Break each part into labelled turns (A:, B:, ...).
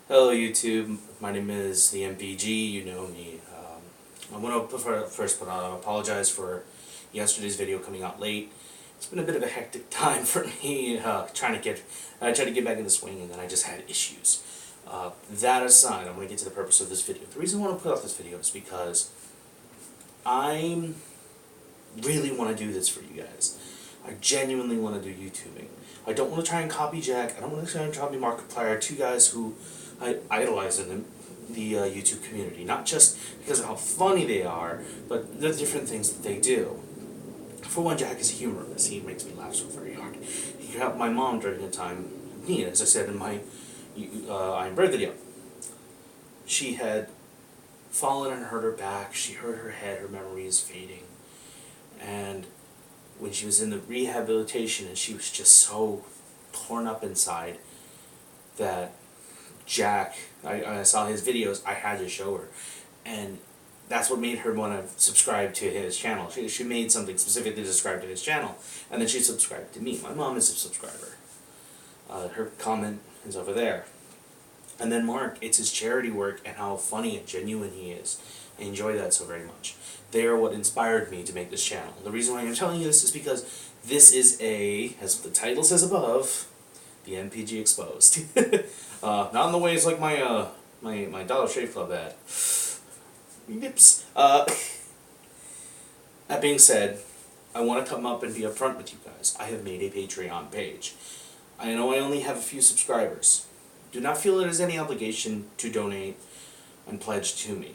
A: Hello YouTube, my name is the MPG, you know me. I want to first apologize for yesterday's video coming out late. It's been a bit of a hectic time for me I tried to get back in the swing and then I just had issues. That aside, I'm going to get to the purpose of this video. The reason I want to put out this video is because I really want to do this for you guys. I genuinely want to do YouTubing. I don't want to try and copy Jack. I don't want to try and copy Markiplier, two guys who I idolize in the YouTube community. Not just because of how funny they are, but the different things that they do. For one, Jack is humorous. He makes me laugh so very hard. He helped my mom during a time, me, as I said in my I Am Brave video. She had fallen and hurt her back. She hurt her head. Her memory is fading. And when she was in the rehabilitation and she was just so torn up inside that I saw his videos, I had to show her. And that's what made her want to subscribe to his channel. She made something specifically to subscribe to his channel, and then she subscribed to me. My mom is a subscriber. Her comment is over there. And then Mark, it's his charity work and how funny and genuine he is. I enjoy that so very much. They are what inspired me to make this channel. The reason why I'm telling you this is because this is as the title says above, the MPG exposed. Not in the ways like my Dollar Shave Club ad. Yips. That being said, I want to come up and be upfront with you guys. I have made a Patreon page. I know I only have a few subscribers. Do not feel it is any obligation to donate and pledge to me.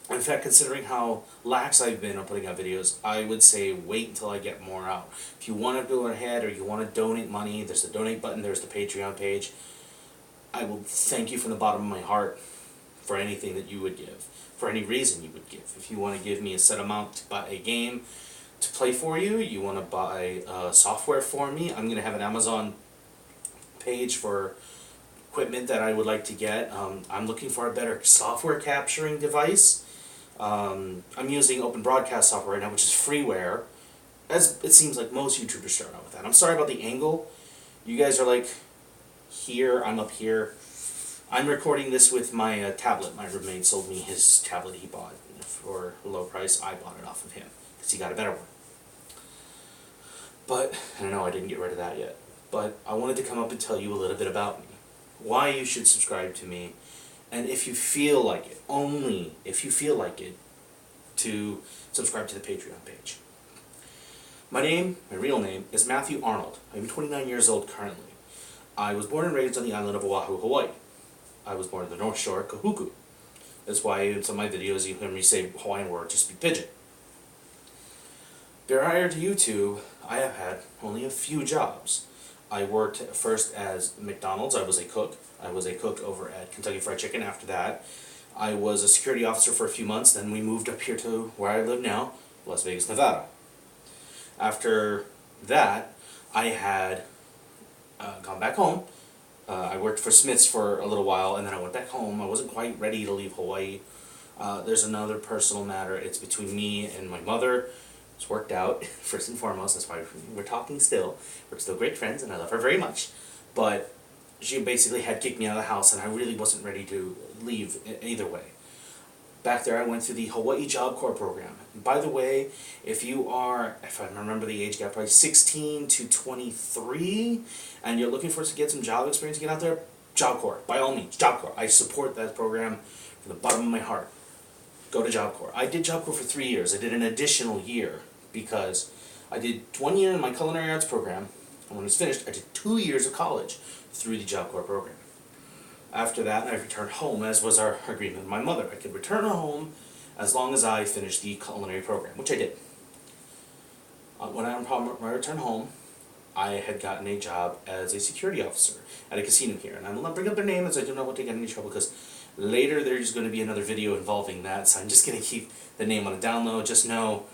A: In fact, considering how lax I've been on putting out videos, I would say wait until I get more out. If you want to go ahead or you want to donate money, there's the donate button, there's the Patreon page. I will thank you from the bottom of my heart for anything that you would give, for any reason you would give. If you want to give me a set amount to buy a game to play for you, you want to buy software for me, I'm going to have an Amazon page for equipment that I would like to get. I'm looking for a better software capturing device. I'm using open broadcast software right now, which is freeware, as it seems like most YouTubers start out with that. I'm sorry about the angle. You guys are like here, I'm up here. I'm recording this with my tablet. My roommate sold me his tablet he bought for a low price. I bought it off of him because he got a better one. But, I don't know, I didn't get rid of that yet. But I wanted to come up and tell you a little bit about me. Why you should subscribe to me, and if you feel like it, only if you feel like it, to subscribe to the Patreon page. My real name, is Matthew Arnold. I'm 29 years old currently. I was born and raised on the island of Oahu, Hawaii. I was born in the North Shore, Kahuku. That's why in some of my videos you hear me say Hawaiian word to speak pidgin. Prior to YouTube, I have had only a few jobs. I worked first as McDonald's. I was a cook. I was a cook over at Kentucky Fried Chicken. After that, I was a security officer for a few months. Then we moved up here to where I live now, Las Vegas, Nevada. After that, I had gone back home. I worked for Smith's for a little while, and then I went back home. I wasn't quite ready to leave Hawaii. There's another personal matter. It's between me and my mother. It's worked out, first and foremost. That's why we're talking still. We're still great friends, and I love her very much. But she basically had kicked me out of the house, and I really wasn't ready to leave either way. Back there, I went through the Hawaii Job Corps program. And by the way, if you are, if I remember the age gap, probably 16 to 23, and you're looking for us to get some job experience to get out there, Job Corps, by all means, Job Corps. I support that program from the bottom of my heart. Go to Job Corps. I did Job Corps for 3 years. I did an additional year because I did 1 year in my culinary arts program, and when it was finished, I did 2 years of college through the Job Corps program. After that, I returned home, as was our agreement with my mother. I could return home as long as I finished the culinary program, which I did. When I returned home, I had gotten a job as a security officer at a casino here. And I will not bring up their name as I don't want to get in any trouble because later there's going to be another video involving that. So I'm just going to keep the name on the down low. Just know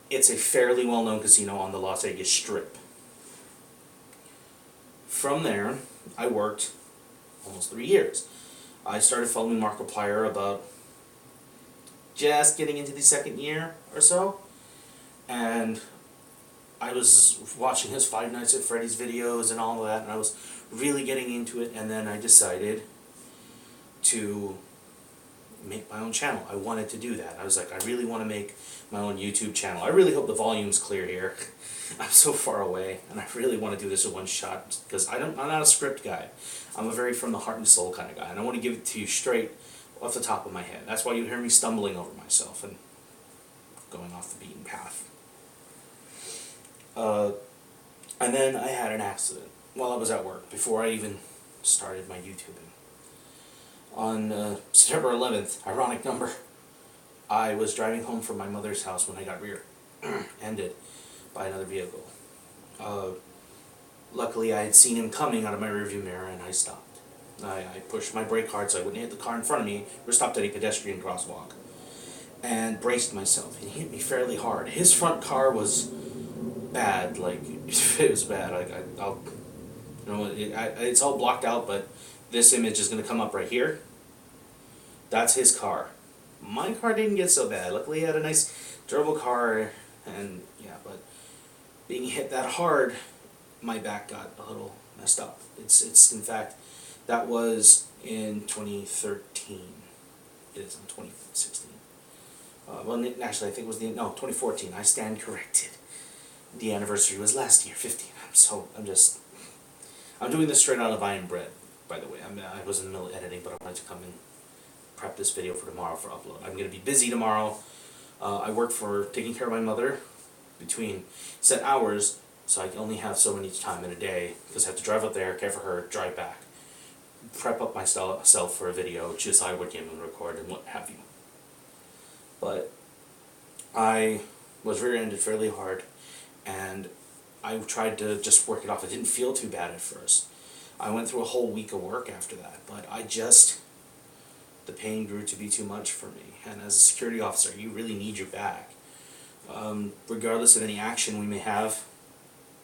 A: it's a fairly well-known casino on the Las Vegas Strip. From there, I worked almost 3 years. I started following Markiplier about just getting into the second year or so, and I was watching his Five Nights at Freddy's videos and all of that, and I was really getting into it, and then I decided to make my own channel. I wanted to do that. I was like, I really want to make my own YouTube channel. I really hope the volume's clear here. I'm so far away, and I really want to do this in one shot, because I'm not a script guy. I'm a very from the heart and soul kind of guy, and I want to give it to you straight off the top of my head. That's why you hear me stumbling over myself and going off the beaten path. And then I had an accident while I was at work, before I even started my YouTubing. On September 11th, ironic number, I was driving home from my mother's house when I got rear-ended by another vehicle. Luckily, I had seen him coming out of my rearview mirror, and I stopped. I pushed my brake hard so I wouldn't hit the car in front of me. We stopped at a pedestrian crosswalk, and braced myself. He hit me fairly hard. His front car was bad, like, it was bad. I'll, you know, it's all blocked out, but this image is going to come up right here. That's his car. My car didn't get so bad. Luckily, he had a nice, durable car, and yeah, but being hit that hard, my back got a little messed up. It's in fact, that was in 2013. It is in 2016. Well, actually, I think it was 2014. I stand corrected. The anniversary was last year, 15. I'm doing this straight out of iron bread, by the way. I was in the middle of editing, but I wanted to come and prep this video for tomorrow for upload. I'm going to be busy tomorrow. I work for taking care of my mother between set hours, so I only have so many time in a day, because I have to drive up there, care for her, drive back, prep up myself for a video, decide what game I'm going to record, and what have you. But I was rear-ended fairly hard, and I tried to just work it off. It didn't feel too bad at first. I went through a whole week of work after that, but the pain grew to be too much for me. And as a security officer, you really need your back. Regardless of any action we may have,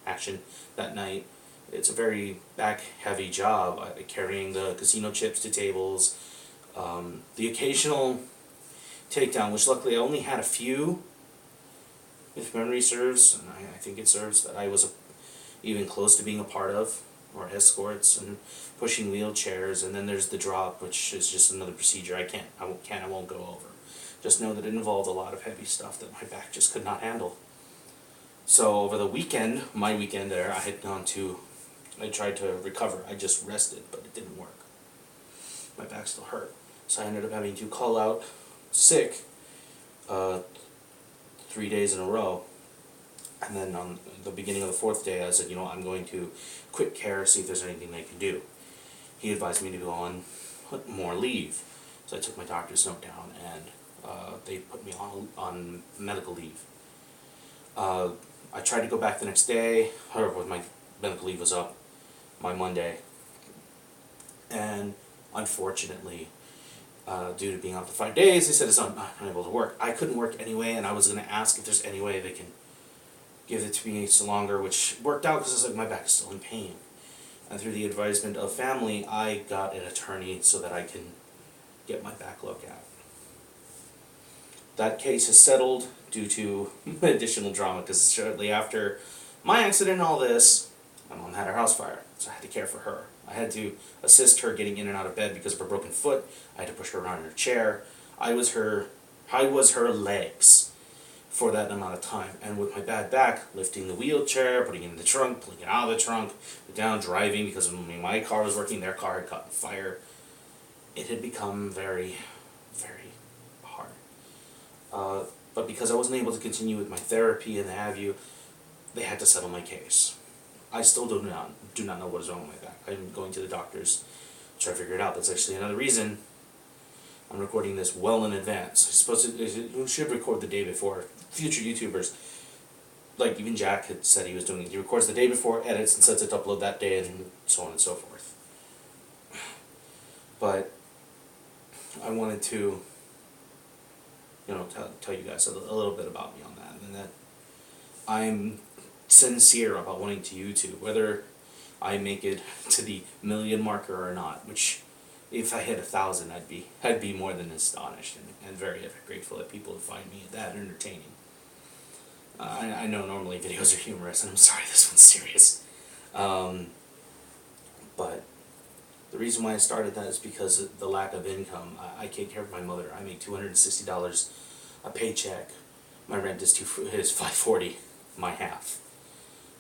A: that night, it's a very back-heavy job, carrying the casino chips to tables, the occasional takedown, which luckily I only had a few, if memory serves, and I think it serves, that I was even close to being a part of, or escorts, and pushing wheelchairs, and then there's the drop, which is just another procedure I won't go over. Just know that it involved a lot of heavy stuff that my back just could not handle. So over the weekend, my weekend there, I tried to recover. I just rested, but it didn't work. My back still hurt. So I ended up having to call out sick 3 days in a row. And then on the beginning of the fourth day, I said, you know, I'm going to quit care, see if there's anything they can do. He advised me to go on more leave. So I took my doctor's note down, and they put me on medical leave. I tried to go back the next day, or when my medical leave was up, my Monday. And unfortunately, due to being out for 5 days, they said it's unable to work. I couldn't work anyway, and I was going to ask if there's any way they can give it to me so longer, which worked out because like my back is still in pain. And through the advisement of family, I got an attorney so that I can get my back looked at. That case is settled due to additional drama, because shortly after my accident and all this, my mom had her house fire, so I had to care for her. I had to assist her getting in and out of bed because of her broken foot. I had to push her around in her chair. I was her legs for that amount of time. And with my bad back, lifting the wheelchair, putting it in the trunk, pulling it out of the trunk, down, driving, because when my car was working, their car had caught fire. It had become very, very hard. But because I wasn't able to continue with my therapy and have you, they had to settle my case. I still do not know what is wrong with my back. I'm going to the doctors to try to figure it out. That's actually another reason I'm recording this well in advance. You should record the day before. Future YouTubers, like even Jack had said he was doing it. He records the day before, edits, and sets it to upload that day, and so on and so forth. But I wanted to, you know, tell you guys a little bit about me on that, and that I'm sincere about wanting to YouTube, whether I make it to the 1 million marker or not, which if I hit 1,000, I'd be more than astonished and very grateful that people would find me that entertaining. I know normally videos are humorous, and I'm sorry this one's serious. But The reason why I started that is because of the lack of income. I take care of my mother. I make $260 a paycheck. My rent is $540, my half.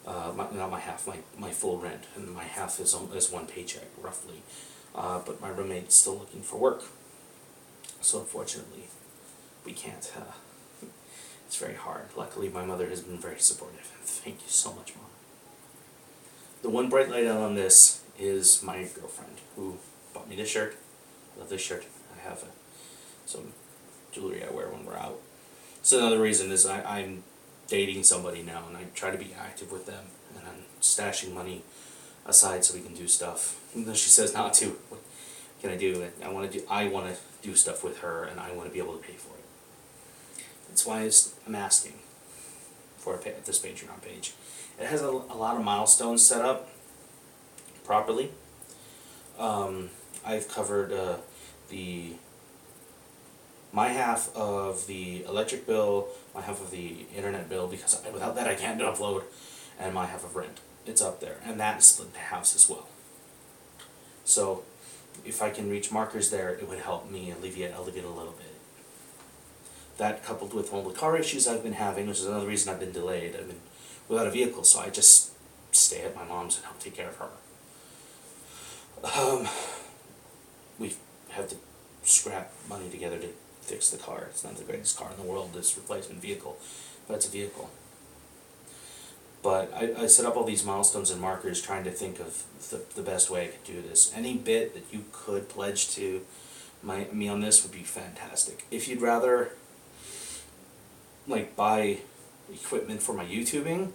A: Not my half, my full rent, and my half is one paycheck, roughly. But my roommate's still looking for work. So unfortunately, we can't. It's very hard. Luckily, my mother has been very supportive. Thank you so much, Mom. The one bright light out on this is my girlfriend, who bought me this shirt. I love this shirt. I have some jewelry I wear when we're out. So another reason is I'm dating somebody now, and I try to be active with them, and I'm stashing money aside so we can do stuff. Even though she says not to, what can I do? I want to do stuff with her, and I want to be able to pay for it. That's why I'm asking for this Patreon page. It has a lot of milestones set up properly. I've covered my half of the electric bill, my half of the internet bill, because without that I can't upload, and my half of rent. It's up there, and that is split in half as well. So if I can reach markers there, it would help me alleviate a little bit. That, coupled with all the car issues I've been having, which is another reason I've been delayed. I've been without a vehicle, so I just stay at my mom's and help take care of her. We have to scrap money together to fix the car. It's not the greatest car in the world, this replacement vehicle, but it's a vehicle. But I set up all these milestones and markers trying to think of the best way I could do this. Any bit that you could pledge to me on this would be fantastic. If you'd rather like buy equipment for my YouTubing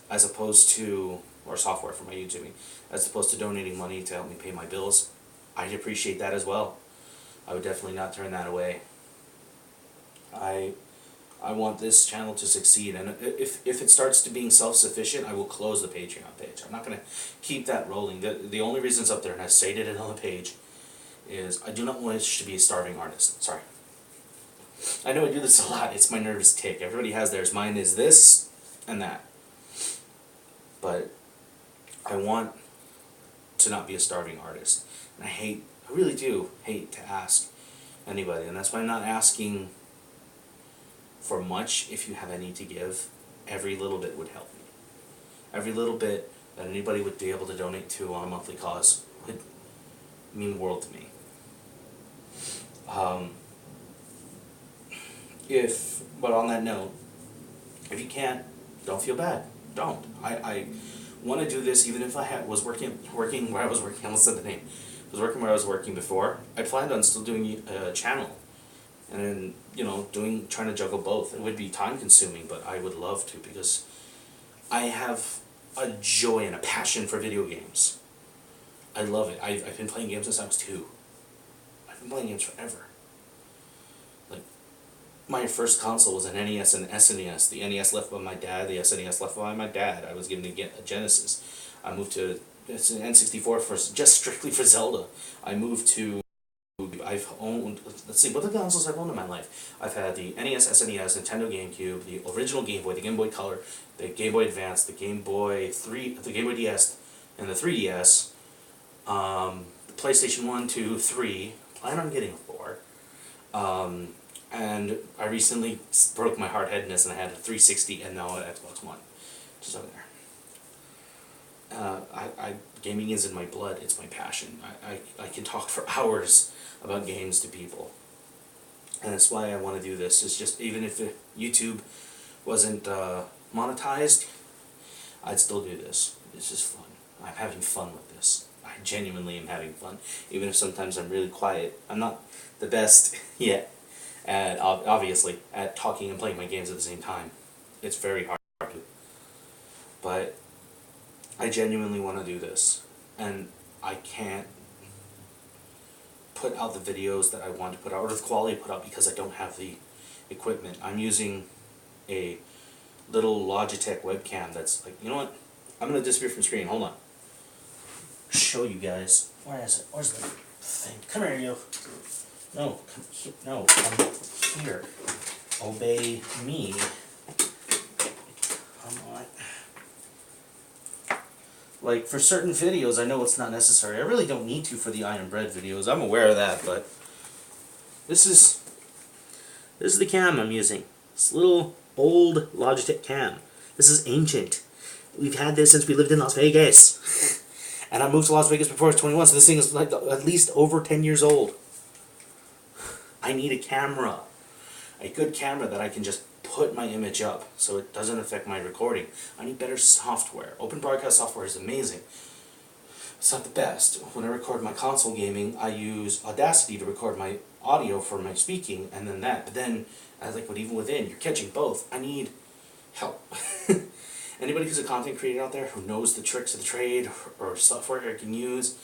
A: as opposed to, or software for my YouTubing, as opposed to donating money to help me pay my bills, I'd appreciate that as well. I would definitely not turn that away. I want this channel to succeed, and if it starts to being self-sufficient, I will close the Patreon page. I'm not going to keep that rolling. The only reason it's up there, and I stated it on the page, is I do not wish to be a starving artist. Sorry. I know I do this a lot. It's my nervous tick. Everybody has theirs. Mine is this and that. But I want to not be a starving artist. And I really do hate to ask anybody, and that's why I'm not asking for much. If you have any to give, every little bit would help me. Every little bit that anybody would be able to donate to on a monthly cause would mean the world to me. But on that note, if you can't, don't feel bad. Don't. I want to do this even if I was working where I was working. I almost said the name. I was working where I was working before. I planned on still doing a channel, and then trying to juggle both. It would be time consuming, but I would love to, because I have a joy and a passion for video games. I love it. I've been playing games since I was 2. I've been playing games forever. Like, my first console was an NES and SNES. The NES left by my dad, the SNES left by my dad. I was given a Genesis. I moved to N64 just strictly for Zelda. I moved to... I've owned... Let's see, what are the consoles I've owned in my life? I've had the NES, SNES, Nintendo GameCube, the original Game Boy, the Game Boy Color, the Game Boy Advance, the Game Boy DS, and the 3DS. The PlayStation 1, 2, 3. Plan on getting a 4. And I recently broke my hard-headedness and I had a 360 and now an Xbox One. Just over there. Gaming is in my blood. It's my passion. I can talk for hours about games to people. And that's why I want to do this. It's just, even if YouTube wasn't monetized, I'd still do this. It's just fun. I'm having fun with this. I genuinely am having fun. Even if sometimes I'm really quiet. I'm not the best yet, obviously, at talking and playing my games at the same time. It's very hard to. But I genuinely want to do this. And I can't put out the videos that I want to put out, or the quality to put out, because I don't have the equipment. I'm using a little Logitech webcam that's like, you know what? I'm going to disappear from screen. Hold on. Show you guys. Where is it? Where's the thing? Come here, you. No, come here. No, come here. Obey me. Come on. Like, for certain videos, I know it's not necessary. I really don't need to for the Iron Bread videos. I'm aware of that, but this is the cam I'm using. This little old Logitech cam. This is ancient. We've had this since we lived in Las Vegas. And I moved to Las Vegas before I was 21, so this thing is like at least over 10 years old. I need a camera. A good camera that I can just put my image up so it doesn't affect my recording. I need better software. Open broadcast software is amazing. It's not the best. When I record my console gaming, I use Audacity to record my audio for my speaking, and then that. But then, but even within, you're catching both. I need help. Anybody who's a content creator out there who knows the tricks of the trade or software I can use,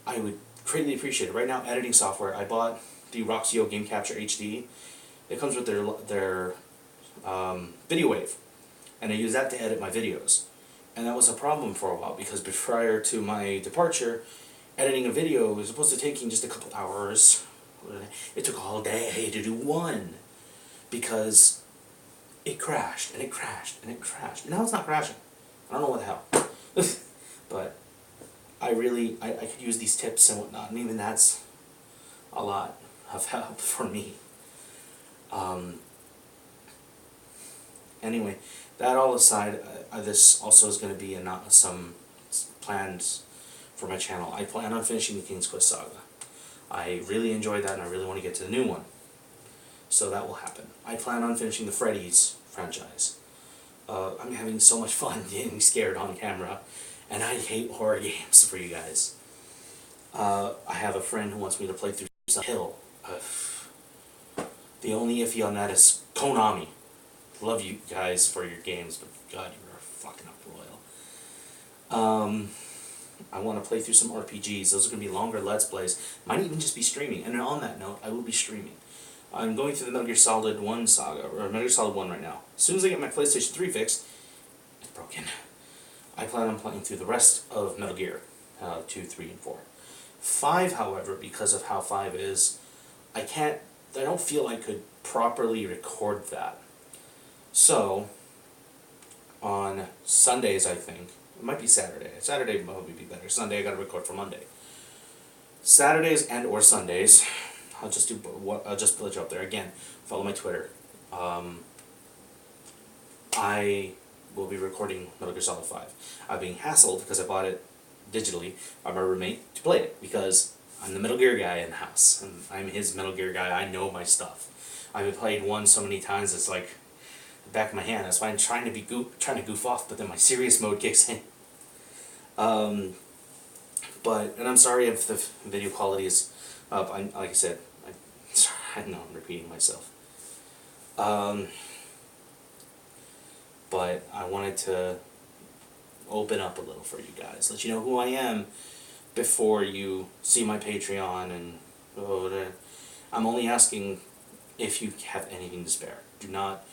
A: I would greatly appreciate it. Right now, editing software, I bought the Roxio Game Capture HD. It comes with their video wave, and I use that to edit my videos. And that was a problem for a while because prior to my departure, editing a video was supposed to take just a couple hours. It took all day to do one because it crashed and it crashed and it crashed. And now it's not crashing. I don't know what the hell. But I could use these tips and whatnot, and even that's a lot of help for me. Anyway, that all aside, this also is going to be some plans for my channel. I plan on finishing the King's Quest saga. I really enjoyed that and I really want to get to the new one. So that will happen. I plan on finishing the Freddy's franchise. I'm having so much fun getting scared on camera, and I hate horror games for you guys. I have a friend who wants me to play through some Hill. The only iffy on that is Konami. Love you guys for your games, but God, you are fucking up royal. I want to play through some RPGs. Those are going to be longer Let's Plays. Might even just be streaming. And on that note, I will be streaming. I'm going through the Metal Gear Solid 1 saga, or Metal Gear Solid 1 right now. As soon as I get my PlayStation 3 fixed, it's broken. I plan on playing through the rest of Metal Gear 2, 3, and 4. 5, however, because of how 5 is, I don't feel I could properly record that. So, on Sundays, I think, it might be Saturday. Saturday would probably be better. Sunday, I gotta record for Monday. Saturdays and or Sundays, I'll just put you up there. Again, follow my Twitter. I will be recording Metal Gear Solid 5. I'm being hassled because I bought it digitally by my roommate to play it because I'm the Metal Gear guy in the house. And I'm his Metal Gear guy. I know my stuff. I've played 1 so many times it's like the back of my hand. That's why I'm trying to goof off, but then my serious mode kicks in. And I'm sorry if the video quality is up. Like I said, I know I'm repeating myself. But I wanted to open up a little for you guys, let you know who I am before you see my Patreon, and I'm only asking if you have anything to spare. Do not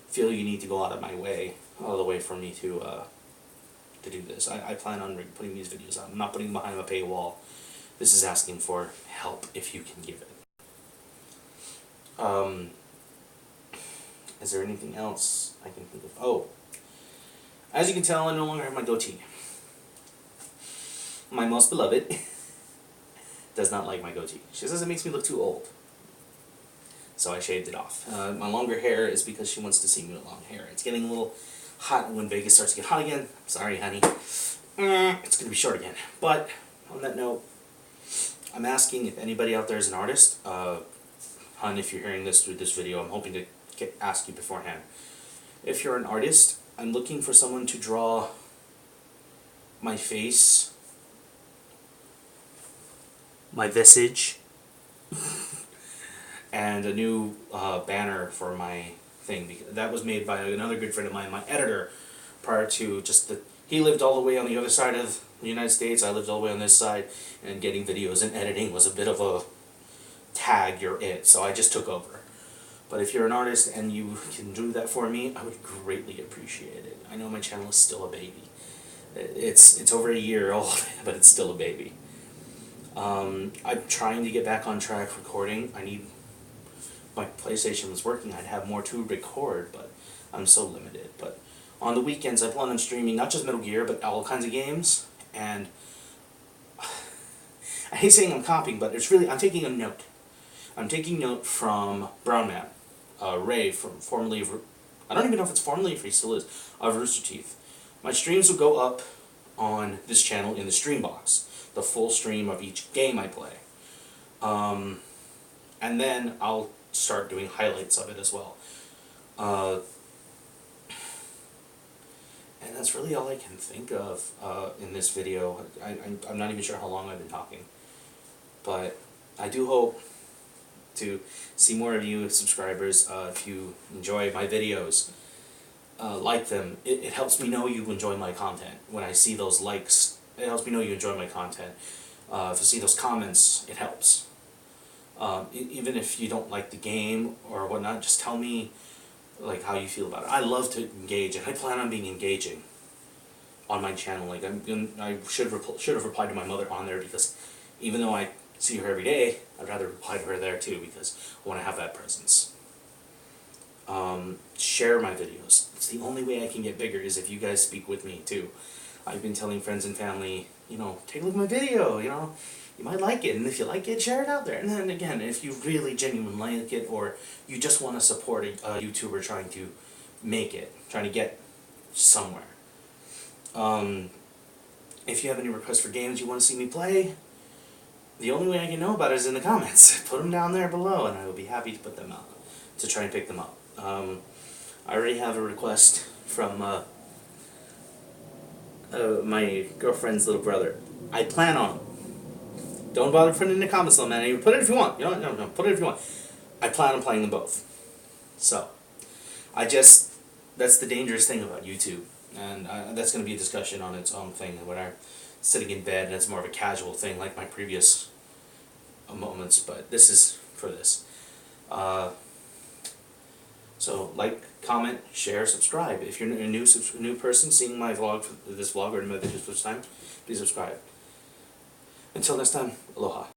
A: feel you need to go out of my way, all the way for me to do this. I plan on putting these videos out. I'm not putting them behind a paywall. This is asking for help if you can give it. Is there anything else I can think of? Oh, as you can tell, I no longer have my goatee. My most beloved does not like my goatee. She says it makes me look too old. So I shaved it off. My longer hair is because she wants to see me with long hair. It's getting a little hot when Vegas starts to get hot again. Sorry, honey. It's going to be short again. But on that note, I'm asking if anybody out there is an artist. Hun, if you're hearing this through this video, I'm hoping to ask you beforehand. If you're an artist, I'm looking for someone to draw my face, my visage, and a new banner for my thing. That was made by another good friend of mine, my editor, prior to he lived all the way on the other side of the United States, I lived all the way on this side, and getting videos and editing was a bit of a tag, you're it, so I just took over. But if you're an artist and you can do that for me, I would greatly appreciate it. I know my channel is still a baby. It's over a year old, but it's still a baby. I'm trying to get back on track recording. My PlayStation was working. I'd have more to record, but I'm so limited. But On the weekends, I plan on streaming not just Metal Gear, but all kinds of games. And I hate saying I'm copying, but it's really, I'm taking a note. I'm taking note from Brown Man, Ray, from formerly of, I don't even know if it's formerly, if he still is, of Rooster Teeth. My streams will go up on this channel in the stream box, the full stream of each game I play. And then I'll start doing highlights of it as well. And that's really all I can think of in this video. I'm not even sure how long I've been talking. But I do hope to see more of you subscribers. If you enjoy my videos, like them. It helps me know you enjoy my content. When I see those likes, it helps me know you enjoy my content. If I see those comments, it helps. Even if you don't like the game or whatnot, just tell me like how you feel about it. I love to engage, and I plan on being engaging on my channel. Like I should have replied to my mother on there, because even though I see her every day, I'd rather reply to her there too, because I want to have that presence. Share my videos. It's the only way I can get bigger, is if you guys speak with me too. I've been telling friends and family, you know, take a look at my video, you know, you might like it, and if you like it, share it out there. And then again, if you really genuinely like it, or you just want to support a YouTuber trying to make it, trying to get somewhere. If you have any requests for games you want to see me play, the only way I can know about it is in the comments. Put them down there below, and I will be happy to put them out, to try and pick them up. I already have a request from my girlfriend's little brother. I plan on. Don't bother putting it in the comments though, man. Put it if you want. You know, no, put it if you want. I plan on playing them both. So, that's the dangerous thing about YouTube. And that's going to be a discussion on its own thing. When I'm sitting in bed, and it's more of a casual thing like my previous moments, but this is for this. So, like, comment, share, subscribe. If you're a new person seeing my vlog, this vlog, or my videos for this time, please subscribe. Until next time, aloha.